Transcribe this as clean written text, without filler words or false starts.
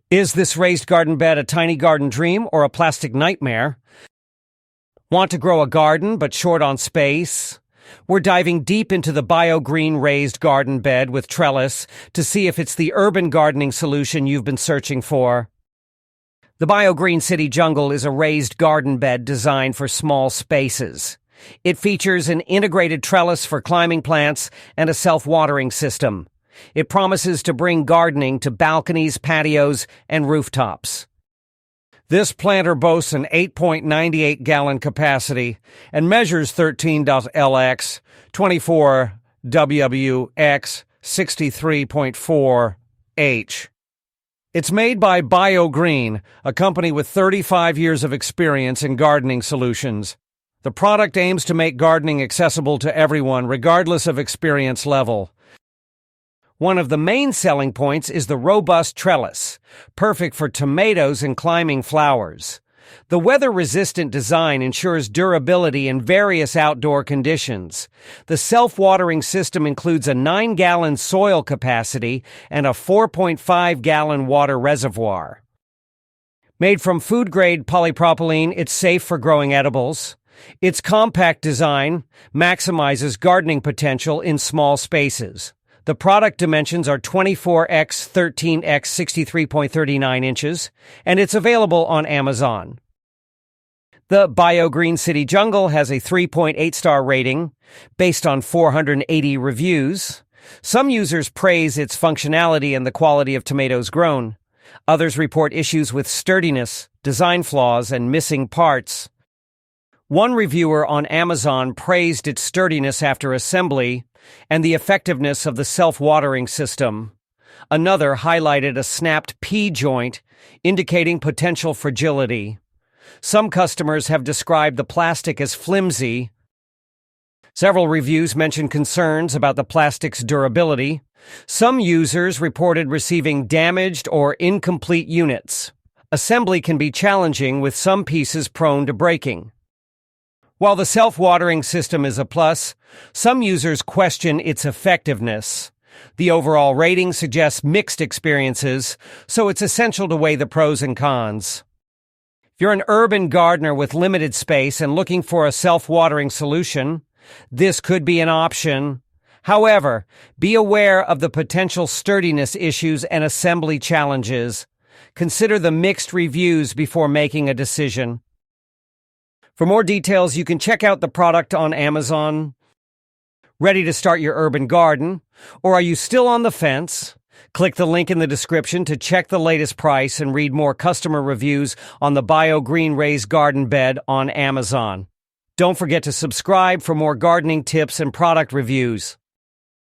Is this raised garden bed a tiny garden dream or a plastic nightmare? Want to grow a garden but short on space? We're diving deep into the BioGreen raised garden bed with Trellis to see if it's the urban gardening solution you've been searching for. The BioGreen City Jungle is a raised garden bed designed for small spaces. It features an integrated trellis for climbing plants and a self-watering system. It promises to bring gardening to balconies, patios, and rooftops. This planter boasts an 8.98-gallon capacity and measures 13.lx, 24wx, 63.4h. It's made by BioGreen, a company with 35 years of experience in gardening solutions. The product aims to make gardening accessible to everyone, regardless of experience level. One of the main selling points is the robust trellis, perfect for tomatoes and climbing flowers. The weather-resistant design ensures durability in various outdoor conditions. The self-watering system includes a 9-gallon soil capacity and a 4.5-gallon water reservoir. Made from food-grade polypropylene, it's safe for growing edibles. Its compact design maximizes gardening potential in small spaces. The product dimensions are 24x 13x 63.39 inches, and it's available on Amazon. The BioGreen City Jungle has a 3.8-star rating based on 480 reviews. Some users praise its functionality and the quality of tomatoes grown. Others report issues with sturdiness, design flaws, and missing parts. One reviewer on Amazon praised its sturdiness after assembly and the effectiveness of the self-watering system. Another highlighted a snapped P-joint, indicating potential fragility. Some customers have described the plastic as flimsy. Several reviews mentioned concerns about the plastic's durability. Some users reported receiving damaged or incomplete units. Assembly can be challenging, with some pieces prone to breaking. While the self-watering system is a plus, some users question its effectiveness. The overall rating suggests mixed experiences, so it's essential to weigh the pros and cons. If you're an urban gardener with limited space and looking for a self-watering solution, this could be an option. However, be aware of the potential sturdiness issues and assembly challenges. Consider the mixed reviews before making a decision. For more details, you can check out the product on Amazon. Ready to start your urban garden? Or are you still on the fence? Click the link in the description to check the latest price and read more customer reviews on the BioGreen raised garden bed on Amazon. Don't forget to subscribe for more gardening tips and product reviews.